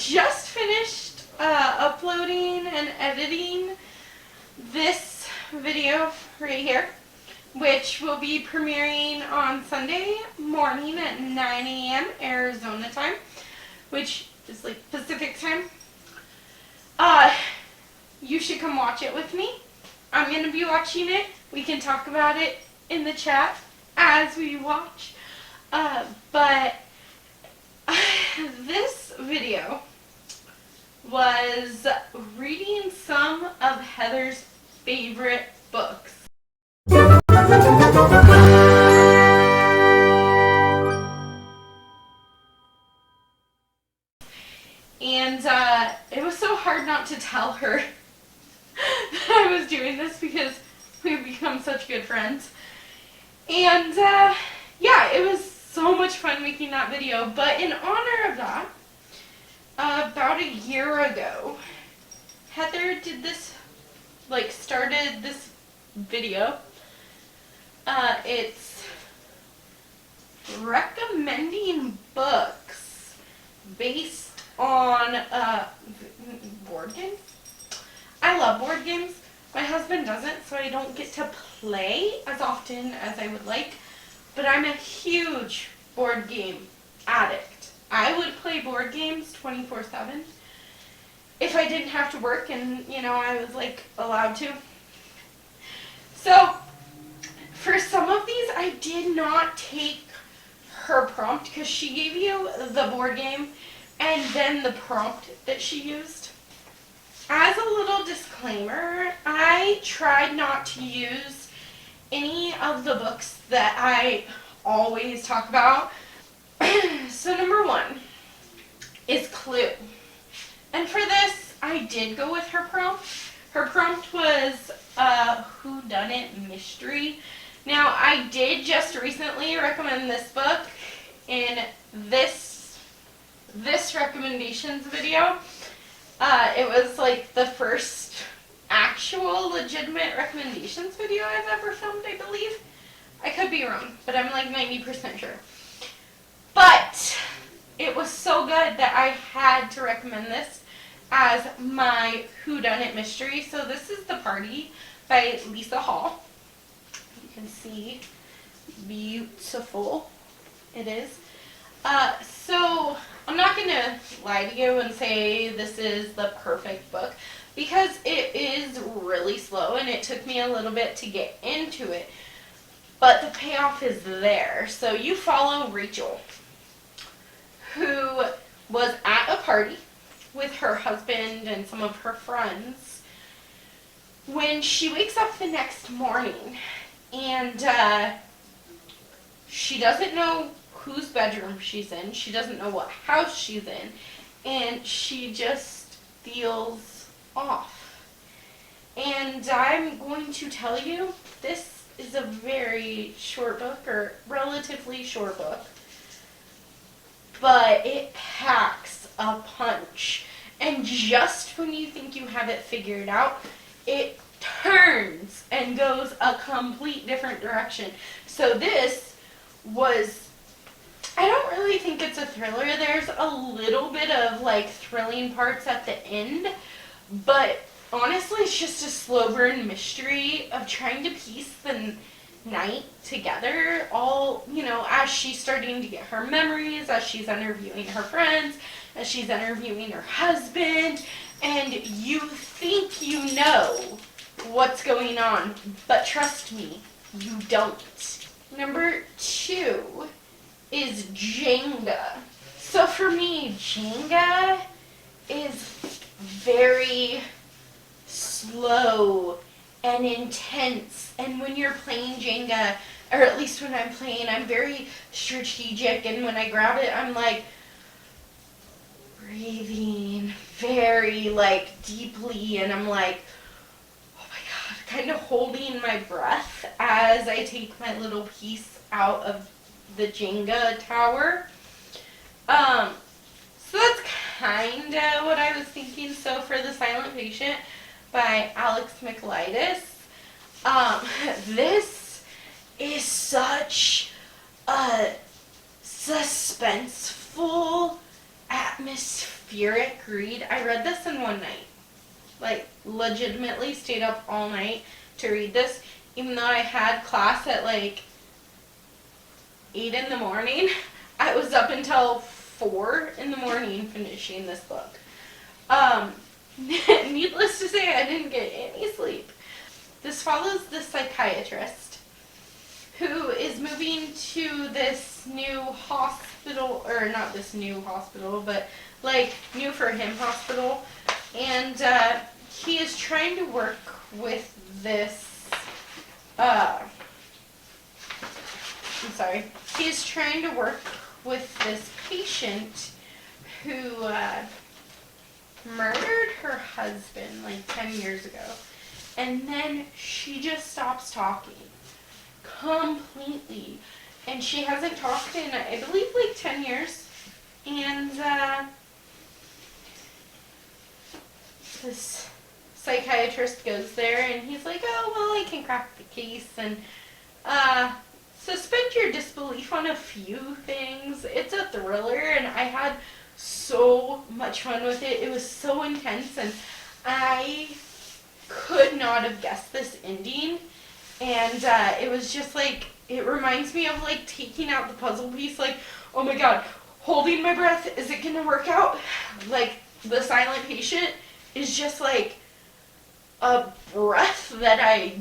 just finished uploading and editing this video right here, which will be premiering on Sunday morning at 9 a.m. Arizona time, which is like Pacific time. You should come watch it with me. I'm going to be watching it. We can talk about it in the chat as we watch. But this video was reading some of Heather's favorite books. And it was so hard not to tell her that I was doing this because we've become such good friends. And yeah, it was so much fun making that video. But in honor of that, about a year ago, Heather did this, started this video. It's recommending books based on board games. I love board games. My husband doesn't, so I don't get to play as often as I would like. But I'm a huge board game addict. I would play board games 24/7 if I didn't have to work and, I was, allowed to. So, for some of these, I did not take her prompt because she gave you the board game and then the prompt that she used. As a little disclaimer, I tried not to use any of the books that I always talk about. So number one is Clue. And for this, I did go with her prompt. Her prompt was a whodunit mystery. Now, I did just recently recommend this book in this recommendations video. It was the first actual legitimate recommendations video I've ever filmed, I believe. I could be wrong, but I'm 90% sure. But it was so good that I had to recommend this as my whodunit mystery. So this is The Party by Lisa Hall. You can see beautiful it is. So I'm not going to lie to you and say this is the perfect book because it is really slow and it took me a little bit to get into it. But the payoff is there. So you follow Rachel, who was at a party with her husband and some of her friends when she wakes up the next morning and she doesn't know whose bedroom she's in. She doesn't know what house she's in. And she just feels off. And I'm going to tell you, this is a very short book, or relatively short book. But it packs a punch. And just when you think you have it figured out, it turns and goes a complete different direction. So this was, I don't really think it's a thriller. There's a little bit of thrilling parts at the end, but honestly it's just a slow burn mystery of trying to piece the night together, all, as she's starting to get her memories, as she's interviewing her friends, as she's interviewing her husband, and you think you know what's going on, but trust me, you don't. Number two is Jenga. So for me, Jenga is very slow and intense. And when you're playing Jenga, or at least when I'm playing, I'm very strategic. And when I grab it, I'm breathing very deeply. And I'm oh my God, kind of holding my breath as I take my little piece out of the Jenga tower. So that's kind of what I was thinking. So for The Silent Patient by Alex Michaelides, this is such a suspenseful atmospheric read. I read this in one night. Like, legitimately stayed up all night to read this, even though I had class at like 8 in the morning. I was up until 4 in the morning finishing this book. Needless to say, I didn't get any sleep. This follows the psychiatrist who is moving to this new hospital, or not this new hospital, but like new for him hospital, and he is trying to work with this, he is trying to work with this patient who murdered her husband like 10 years ago, and then she just stops talking completely, and she hasn't talked in, I believe, like 10 years, and this psychiatrist goes there, and he's like, oh, well, I can crack the case, and suspend your disbelief on a few things. It's a thriller, and I had so much fun with it. It was so intense, and I could not have guessed this ending. And it was just like, it reminds me of like taking out the puzzle piece, like, oh my god, holding my breath, is it gonna work out? Like, the silent patient is just like a breath that I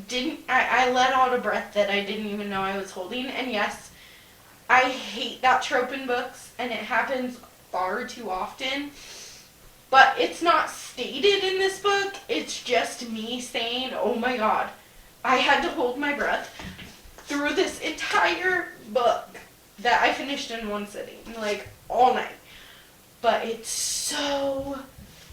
let out a breath that I didn't even know I was holding. And yes, I hate that trope in books, and it happens far too often, but it's not stated in this book. It's just me saying, oh my god, I had to hold my breath through this entire book that I finished in one sitting, like all night. But it's so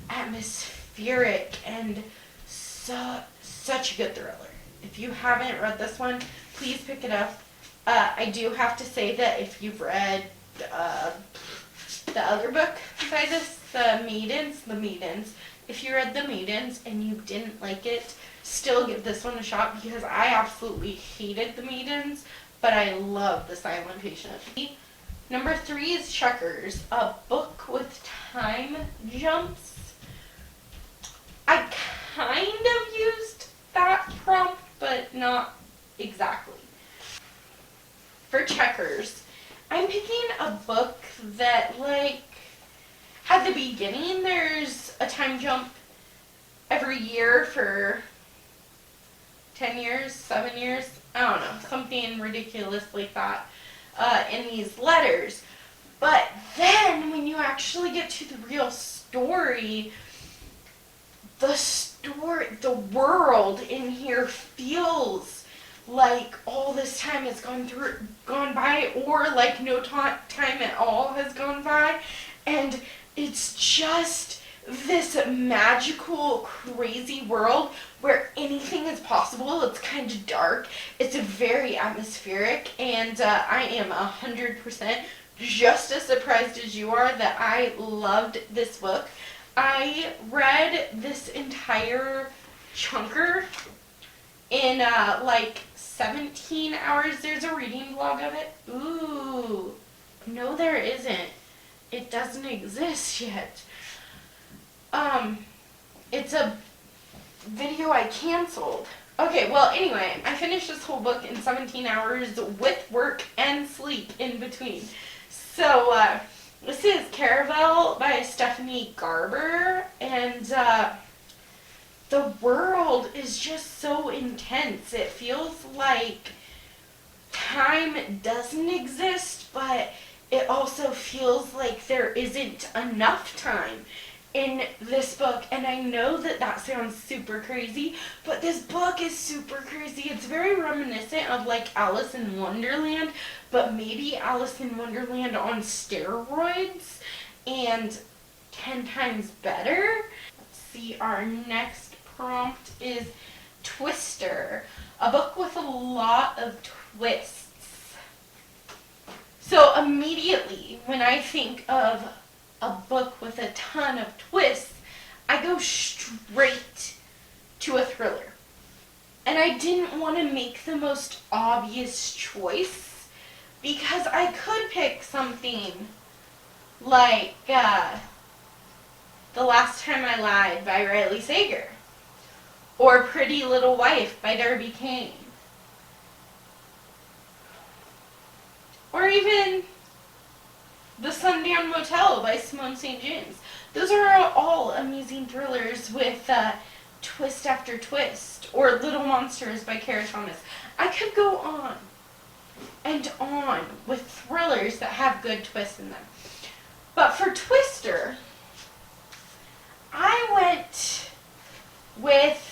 atmospheric and such a good thriller. If you haven't read this one, please pick it up. I do have to say that if you've read the other book by this, The Maidens, if you read The Maidens and you didn't like it, still give this one a shot, because I absolutely hated The Maidens, but I love The Silent Patient. Number 3 is Checkers, a book with time jumps. I kind of used that prompt, but not exactly. For Checkers, I'm picking a book that, like, at the beginning there's a time jump every year for 10 years, 7 years, I don't know, something ridiculous like that, in these letters. But then when you actually get to the real story, the world in here feels like all this time has gone by, or like no time at all has gone by, and it's just this magical, crazy world where anything is possible. It's kind of dark. It's very atmospheric, and I am 100% just as surprised as you are that I loved this book. I read this entire chunker in like 17 hours. There's a reading blog of it. Ooh, no, there isn't. It doesn't exist yet. It's a video I canceled. Okay, well, anyway, I finished this whole book in 17 hours with work and sleep in between. So, this is Caravel by Stephanie Garber, and the world is just so intense. It feels like time doesn't exist, but it also feels like there isn't enough time in this book. And I know that that sounds super crazy, but this book is super crazy. It's very reminiscent of like Alice in Wonderland, but maybe Alice in Wonderland on steroids and 10 times better. Let's see, our next prompt is Twister, a book with a lot of twists. So immediately when I think of a book with a ton of twists, I go straight to a thriller. And I didn't want to make the most obvious choice, because I could pick something Like, The Last Time I Lied by Riley Sager. Or Pretty Little Wife by Darby Kane. Or even The Sundown Motel by Simone St. James. Those are all amazing thrillers with twist after twist. Or Little Monsters by Kara Thomas. I could go on and on with thrillers that have good twists in them. But for Twister, I went with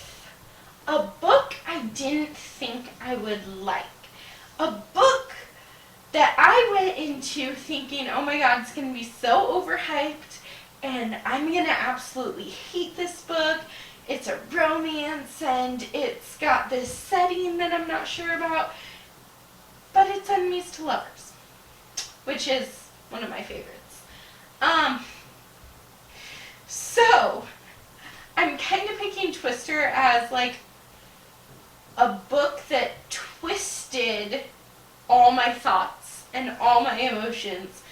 a book I didn't think I would like. A book that I went into thinking, oh my god, it's going to be so overhyped and I'm going to absolutely hate this book. It's a romance and it's got this setting that I'm not sure about. But it's Enemies to Lovers, which is one of my favorites. So, I'm kind of picking Twister as like a book that twisted all my thoughts and all my emotions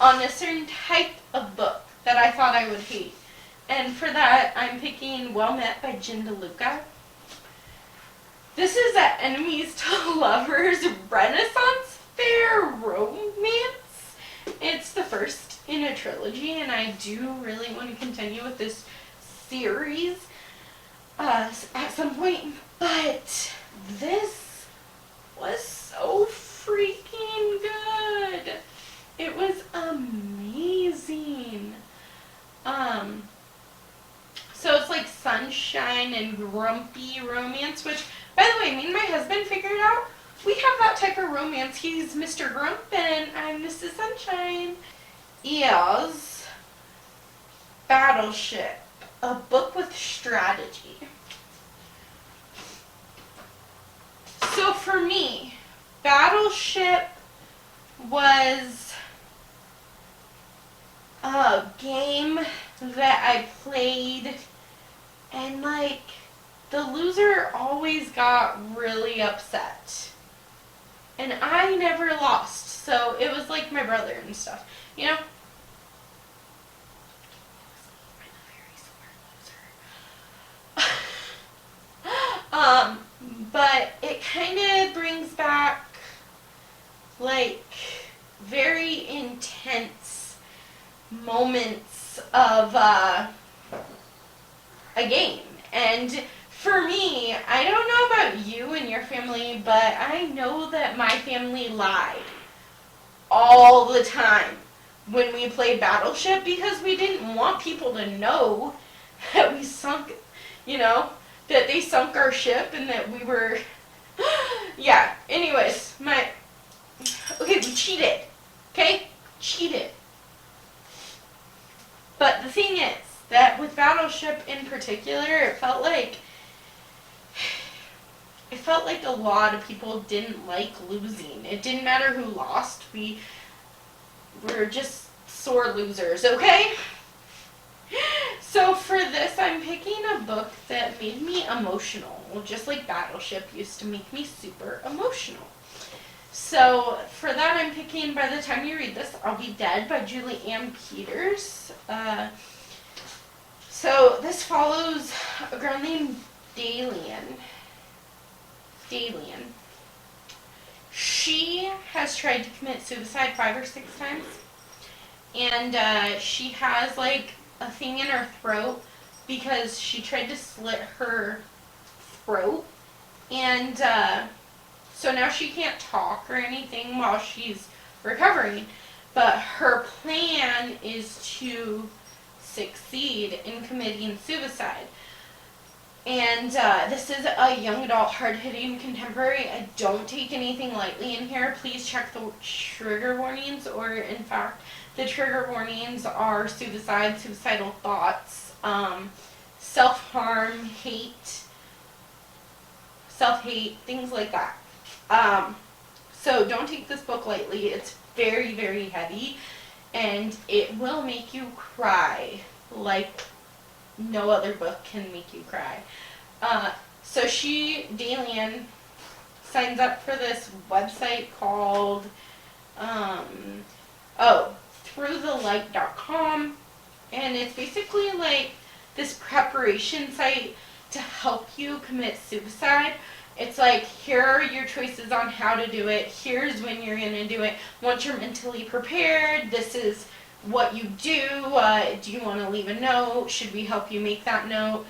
on a certain type of book that I thought I would hate. And for that, I'm picking Well Met by Jen DeLuca. This is an Enemies to Lovers Renaissance Fair romance. It's the first in a trilogy, and I do really want to continue with this series at some point. But this was so freaking good. It was amazing. So it's like sunshine and grumpy romance, which, by the way, me and my husband figured out we have that type of romance. He's Mr. Grump and I'm Mrs. Sunshine. Is Battleship, a book with strategy. So for me, Battleship was a game that I played, and like the loser always got really upset, and I never lost, so it was like my brother and stuff, you know. But it kind of brings back like very intense moments of a game. And for me, I don't know about you and your family, but I know that my family lied all the time when we played Battleship because we didn't want people to know that we sunk, you know, that they sunk our ship and that we were, yeah, anyways, okay, we cheated, okay, cheated. But the thing is, that with Battleship in particular, it felt like a lot of people didn't like losing. It didn't matter who lost, we were just sore losers, okay? So for this, I'm picking a book that made me emotional, just like Battleship used to make me super emotional. So for that, I'm picking By the Time You Read This, I'll Be Dead by Julie Ann Peters. So this follows a girl named Dalian. She has tried to commit suicide 5 or 6 times. And she has like a thing in her throat because she tried to slit her throat. And so now she can't talk or anything while she's recovering. But her plan is to succeed in committing suicide. And this is a young adult, hard-hitting contemporary. I don't take anything lightly in here. Please check the trigger warnings, or in fact, the trigger warnings are suicide, suicidal thoughts, self-harm, self-hate, things like that. So don't take this book lightly. It's very, very heavy, and it will make you cry like no other book can make you cry. So Dalian, signs up for this website called, throughthelight.com, and it's basically like this preparation site to help you commit suicide. It's like, here are your choices on how to do it. Here's when you're going to do it. Once you're mentally prepared, this is what you do. Do you want to leave a note? Should we help you make that note?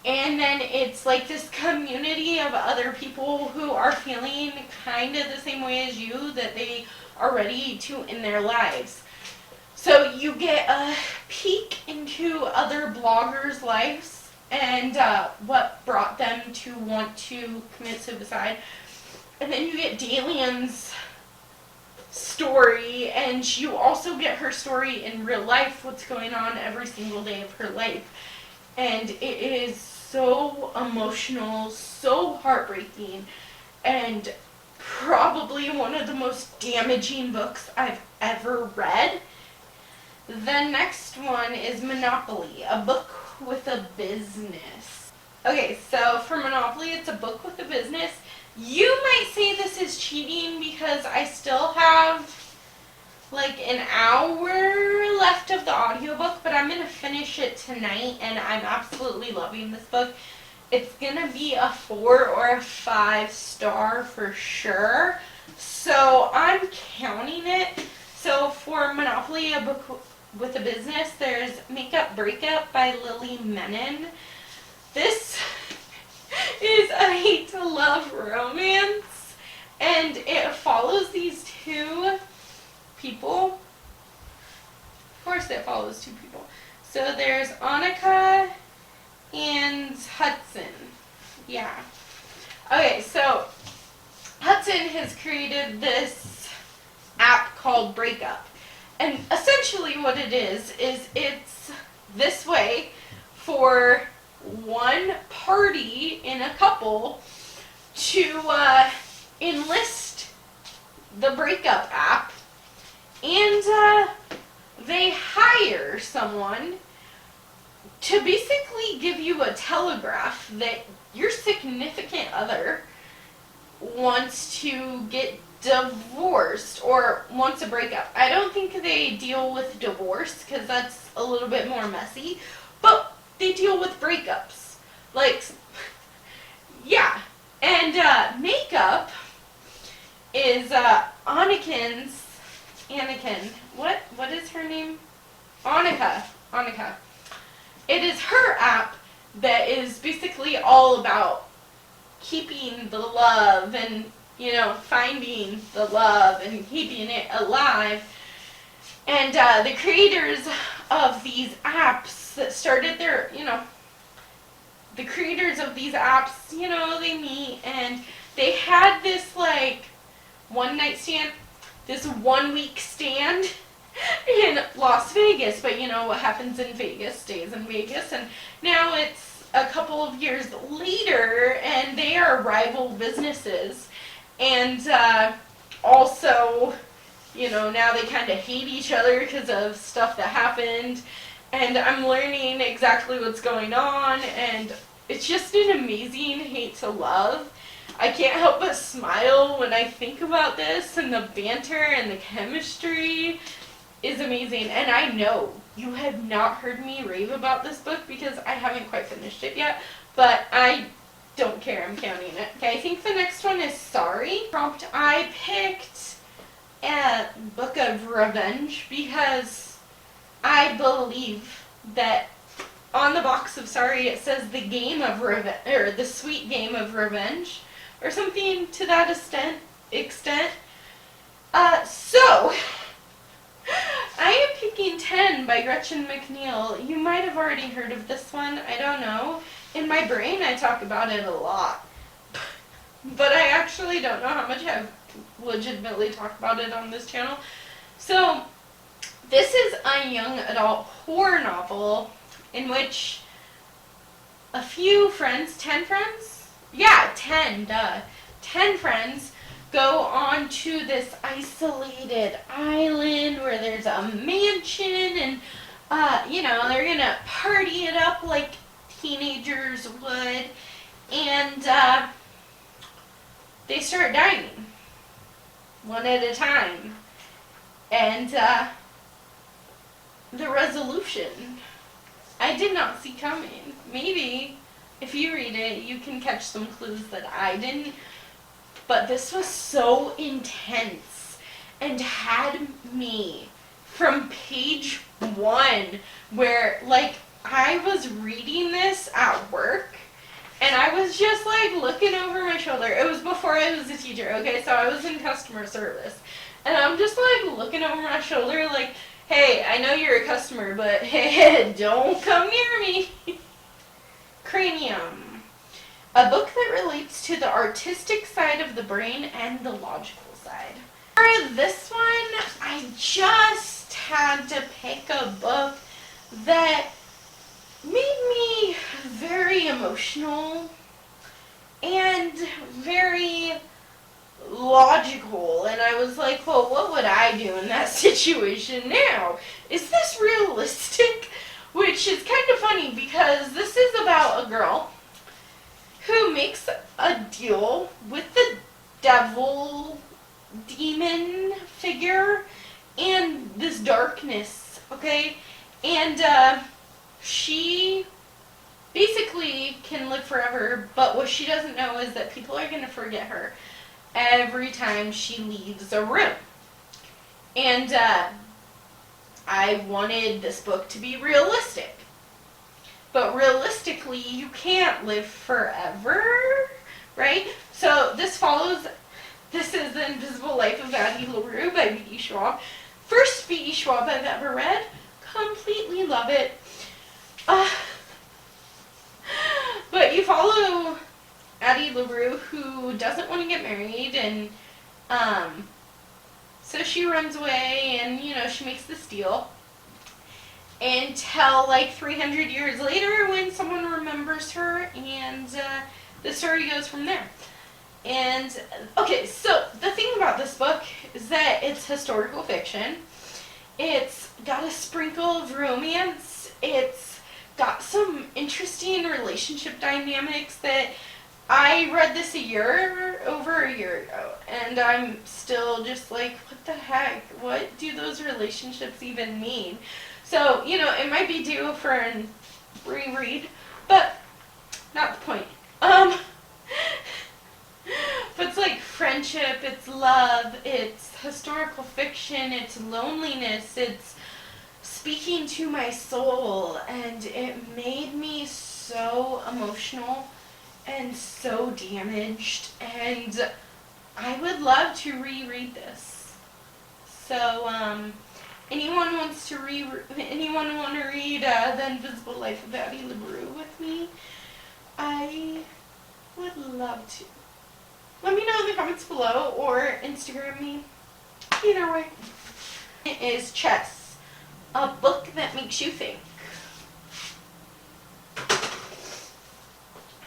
And then it's like this community of other people who are feeling kind of the same way as you, that they are ready to in their lives. So you get a peek into other bloggers' lives and what brought them to want to commit suicide. And then you get Dalian's story, and you also get her story in real life, what's going on every single day of her life. And it is so emotional, so heartbreaking, and probably one of the most damaging books I've ever read. The next one is Monopoly, a book with a business. Okay, so for Monopoly, it's a book with a business. You might say this is cheating because I still have like an hour left of the audiobook, but I'm going to finish it tonight, and I'm absolutely loving this book. It's going to be a 4 or a 5 star for sure, so I'm counting it. So for Monopoly, a book with a business, there's Makeup Breakup by Lily Menon. This is a hate to love romance, and it follows these two people. Of course it follows two people. So there's Annika and Hudson. Yeah. Okay, so Hudson has created this app called Breakup. And essentially what it is it's this way for one party in a couple to enlist the breakup app, and they hire someone to basically give you a telegraph that your significant other wants to get divorced or wants a breakup. I don't think they deal with divorce because that's a little bit more messy, but they deal with breakups. Like, yeah. And makeup is Anakin. What is her name? Annika. It is her app that is basically all about keeping the love and, finding the love and keeping it alive. And the creators of these apps that started their, the creators of these apps, they meet and they had this like one night stand, this 1 week stand in Las Vegas. But what happens in Vegas stays in Vegas. And now it's a couple of years later and they are rival businesses. And also, now they kind of hate each other because of stuff that happened. And I'm learning exactly what's going on. And it's just an amazing hate to love. I can't help but smile when I think about this. And the banter and the chemistry is amazing. And I know you have not heard me rave about this book because I haven't quite finished it yet. But I don't care, I'm counting it. Okay, I think the next one is Sorry. Prompt, I picked a book of revenge because I believe that on the box of Sorry it says the game of revenge, or the sweet game of revenge, or something to that extent. So I am picking 10 by Gretchen McNeil. You might have already heard of this one, I don't know. In my brain, I talk about it a lot, but I actually don't know how much I've legitimately talked about it on this channel. So, this is a young adult horror novel in which a few friends, 10 friends? Yeah, 10, 10 friends go on to this isolated island where there's a mansion and, they're gonna party it up like teenagers would, and they start dying one at a time, and the resolution I did not see coming. Maybe if you read it, you can catch some clues that I didn't. But this was so intense and had me from page 1 where, like, I was reading this at work and I was just, like, looking over my shoulder. It was before I was a teacher, okay? So I was in customer service. And I'm just, like, looking over my shoulder like, hey, I know you're a customer, but hey, don't come near me. Cranium. A book that relates to the artistic side of the brain and the logical side. For this one, I just had to pick a book that made me very emotional and very logical, and I was like, well, what would I do in that situation now? Is this realistic? Which is kind of funny because this is about a girl who makes a deal with the devil demon figure and this darkness, okay? And she basically can live forever, but what she doesn't know is that people are going to forget her every time she leaves a room. And I wanted this book to be realistic. But realistically, you can't live forever, right? So this is The Invisible Life of Addie LaRue by V.E. Schwab. First V.E. Schwab I've ever read. Completely love it. But you follow Addie LaRue, who doesn't want to get married, and so she runs away, and, you know, she makes this deal until, like, 300 years later when someone remembers her, and the story goes from there. And, okay, so the thing about this book is that it's historical fiction. It's got a sprinkle of romance. It's got some interesting relationship dynamics that I read this over a year ago, and I'm still just like, what the heck? What do those relationships even mean? So, you know, it might be due for a reread, but not the point. But it's like friendship, it's love, it's historical fiction, it's loneliness, it's speaking to my soul, and it made me so emotional and so damaged, and I would love to reread this. So, anyone want to read The Invisible Life of Addie LaRue with me? I would love to. Let me know in the comments below or Instagram me. Either way. It is Chess, a book that makes you think.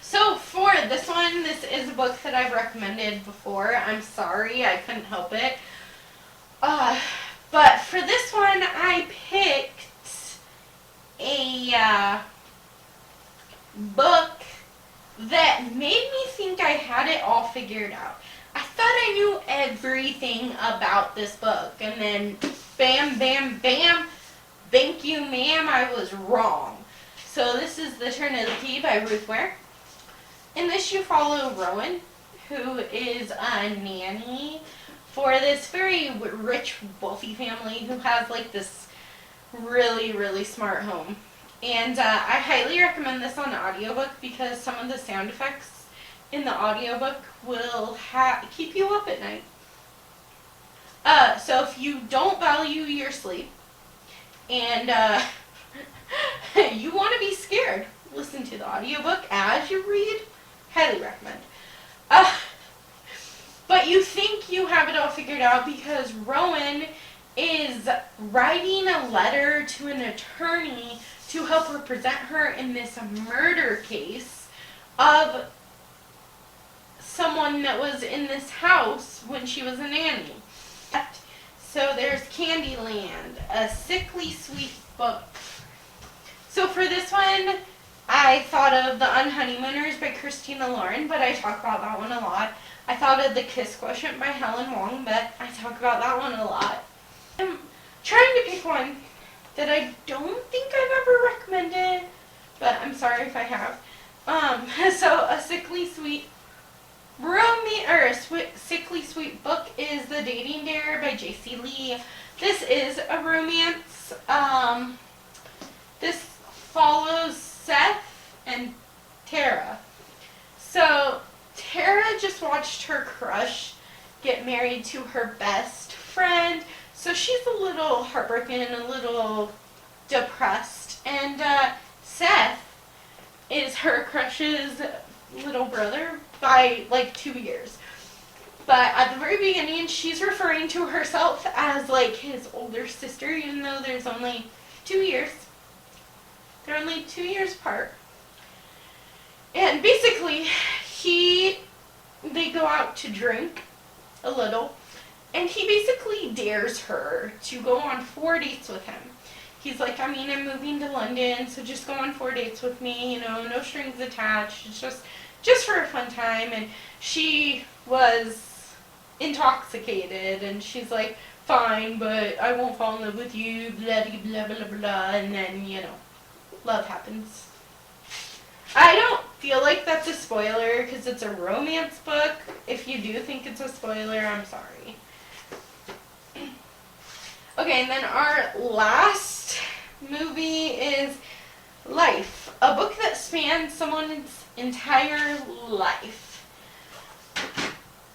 So for this one, this is a book that I've recommended before. I'm sorry, I couldn't help it. But for this one, I picked a book that made me think I had it all figured out. I thought I knew everything about this book, and then bam, bam, bam, thank you, ma'am, I was wrong. So this is The Turn of the Key by Ruth Ware. In this you follow Rowan, who is a nanny for this very rich, wealthy family who has, like, this really, really smart home. And I highly recommend this on audiobook because some of the sound effects in the audiobook will keep you up at night. So if you don't value your sleep and you want to be scared, listen to the audiobook as you read. Highly recommend. But you think you have it all figured out because Rowan is writing a letter to an attorney to help represent her in this murder case of someone that was in this house when she was a nanny. So there's Candyland, a sickly sweet book. So for this one, I thought of The Unhoneymooners by Christina Lauren, but I talk about that one a lot. I thought of The Kiss Quotient by Helen Wong, but I talk about that one a lot. I'm trying to pick one that I don't think I've ever recommended, but I'm sorry if I have. So a sickly sweet sickly sweet book is The Dating Dare by J.C. Lee. This is a romance. This follows Seth and Tara. So Tara just watched her crush get married to her best friend, so she's a little heartbroken and a little depressed. And Seth is her crush's little brother by like 2 years. But at the very beginning, she's referring to herself as like his older sister, even though there's only 2 years. They're only 2 years apart. And basically, they go out to drink a little, and he basically dares her to go on 4 dates with him. He's like, I'm moving to London, so just go on 4 dates with me, no strings attached. It's just for a fun time. And she was intoxicated, and she's like, fine, but I won't fall in love with you, blah, blah, blah, blah, blah. And then, love happens. I don't feel like that's a spoiler because it's a romance book. If you do think it's a spoiler, I'm sorry. Okay, and then our last movie is Life, a book that spans someone's entire life.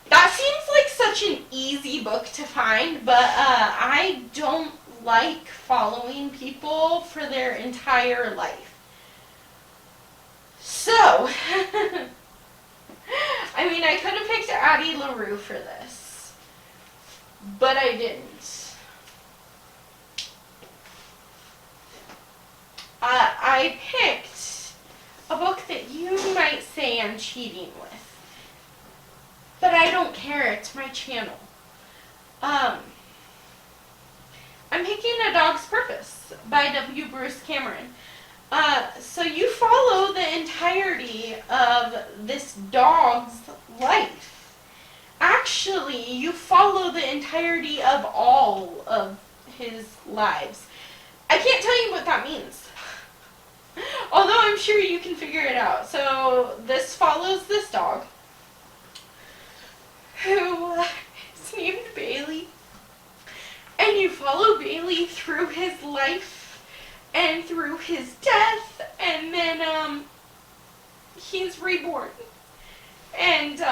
That seems like such an easy book to find, but I don't like following people for their entire life. So, I could have picked Addie LaRue for this, but I didn't. I picked a book that you might say I'm cheating with, but I don't care, it's my channel. I'm picking A Dog's Purpose by W. Bruce Cameron. So you follow the entirety of this dog's life. Actually, you follow the entirety of all of his lives. I can't tell you what that means, although I'm sure you can figure it out. So this follows this dog, who is named Bailey, and you follow Bailey through his life and through his death, and then he's reborn, and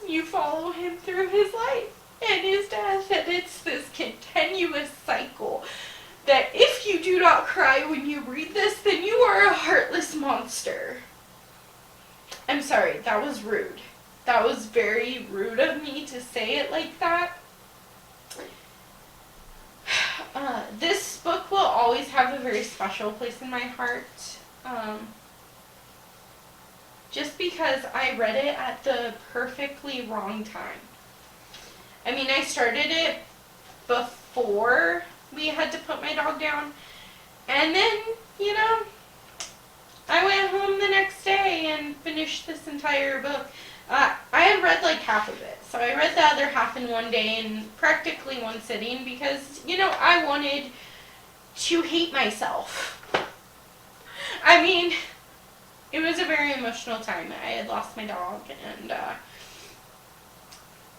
you follow him through his life and his death, and it's this continuous cycle that if you do not cry when you read this, then you are a heartless monster. I'm sorry, that was rude. That was very rude of me to say it like that. This book will always have a very special place in my heart, just because I read it at the perfectly wrong time. I started it before we had to put my dog down, and then, I went home the next day and finished this entire book. I had read like half of it, so I read the other half in one day in practically one sitting because, I wanted to hate myself. It was a very emotional time. I had lost my dog, and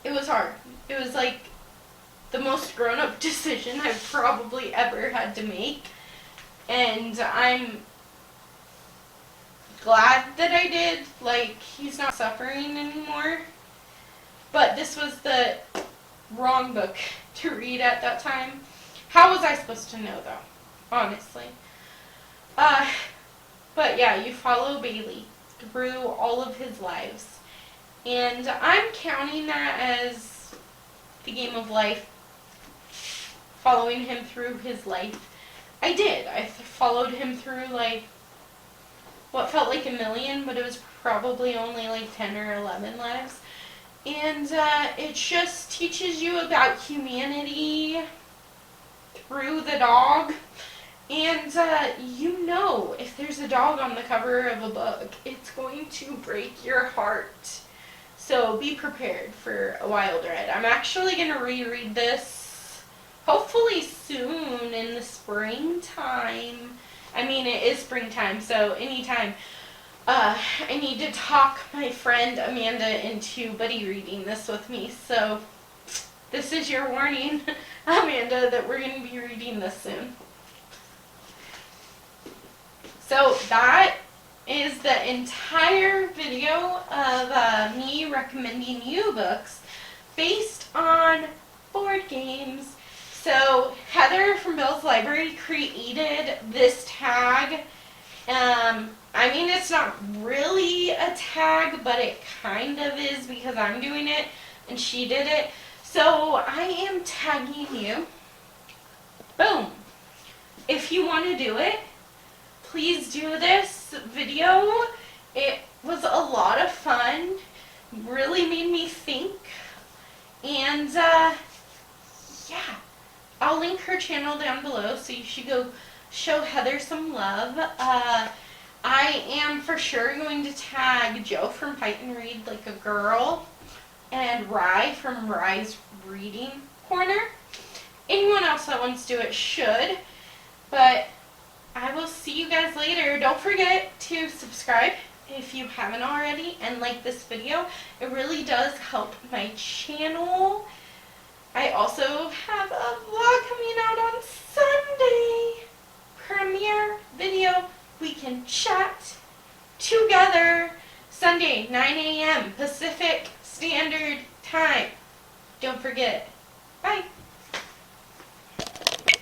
it was hard. It was like the most grown-up decision I've probably ever had to make, and I'm glad that I did. Like, he's not suffering anymore. But this was the wrong book to read at that time. How was I supposed to know, though? Honestly. But yeah, you follow Bailey through all of his lives. And I'm counting that as the game of life, following him through his life. I did. I followed him through, like, what felt like a million, but it was probably only like 10 or 11 lives. And it just teaches you about humanity through the dog. And if there's a dog on the cover of a book, it's going to break your heart. So be prepared for a wild ride. I'm actually going to reread this hopefully soon in the springtime. I mean, it is springtime, so anytime. I need to talk my friend Amanda into buddy reading this with me. So this is your warning, Amanda, that we're going to be reading this soon. So that is the entire video of me recommending you books based on board games. So Heather from Bill's Library created this tag. I mean, it's not really a tag, but it kind of is because I'm doing it and she did it. So I am tagging you. Boom. If you want to do it, please do this video. It was a lot of fun. Really made me think. And yeah, I'll link her channel down below, so you should go show Heather some love. I am for sure going to tag Joe from Fight and Read Like a Girl and Rye from Rye's Reading Corner. Anyone else that wants to do it should, but I will see you guys later. Don't forget to subscribe if you haven't already and like this video. It really does help my channel. I also have a vlog coming out on Sunday. Premiere video. We can chat together. Sunday, 9 a.m. Pacific Standard Time. Don't forget. Bye.